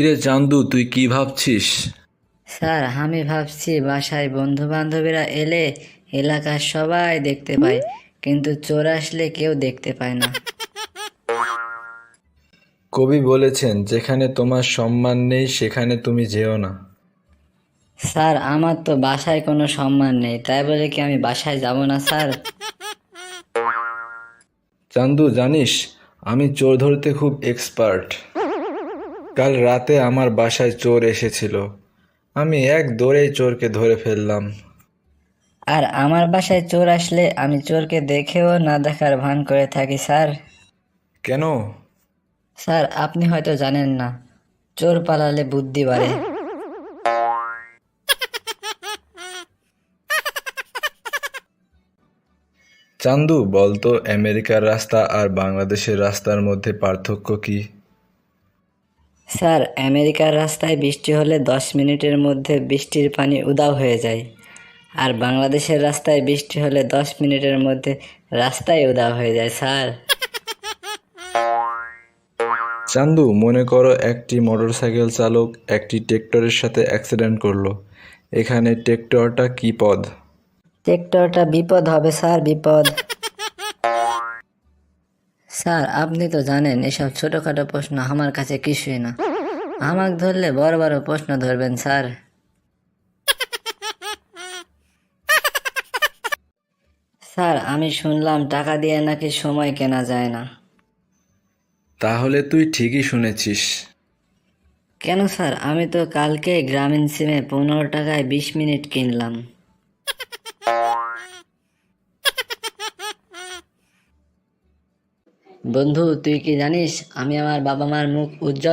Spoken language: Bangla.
কিরে চান্দু, তুই কি ভাবছিস? স্যার, আমি ভাবছি বাসায় বন্ধু বান্ধবীরা এলে এলাকার সবাই দেখতে পায়, কিন্তু চোর আসলে কেউ দেখতে পায় না। কবি বলেছেন, যেখানে তোমার সম্মান নেই সেখানে তুমি যেও না। স্যার, আমার তো বাসায় কোনো সম্মান নেই, তাই বলে কি আমি বাসায় যাব না স্যার? চান্দু জানিস, আমি চোর ধরতে খুব এক্সপার্ট। কাল রাতে আমার বাসায় চোর এসেছিল। আমি এক দৌড়েই চোরকে ধরে ফেললাম। আর আমার বাসায় চোর আসলে আমি চোরকে দেখেও না দেখার ভান করে থাকি স্যার। কেন? স্যার, আপনি হয়তো জানেন না, চোর পালালে বুদ্ধি বাড়ে। চান্দু বলতো, আমেরিকার রাস্তা আর বাংলাদেশের রাস্তার মধ্যে পার্থক্য কি? স্যার, আমেরিকার রাস্তায় বৃষ্টি হলে 10 মিনিটের মধ্যে বৃষ্টির পানি উধাও হয়ে যায়, আর বাংলাদেশের রাস্তায় বৃষ্টি হলে 10 মিনিটের মধ্যে রাস্তায় উধাও হয়ে যায় স্যার। চান্দু, মনে করো একটি মোটরসাইকেল চালক একটি ট্রেক্টরের সাথে অ্যাক্সিডেন্ট করলো। এখানে ট্রেক্টরটা কি পদ? ট্রেক্টরটা বিপদ হবে স্যার, বিপদ। স্যার, আপনি তো জানেন এসব ছোটখাটো প্রশ্ন আমার কাছে কিছুই না। আমাকে ধরলে বড় বড় প্রশ্ন ধরবেন স্যার। স্যার, আমি শুনলাম টাকা দিয়ে নাকি সময় কেনা যায় না। তাহলে তুই ঠিকই শুনেছিস। কেন স্যার? আমি তো কালকে গ্রামীণ সিমে 15 টাকায় 20 মিনিট কিনলাম। বন্ধু, তুই কি জানিস আমি আমার বাবা মার মুখ উজ্জ্বল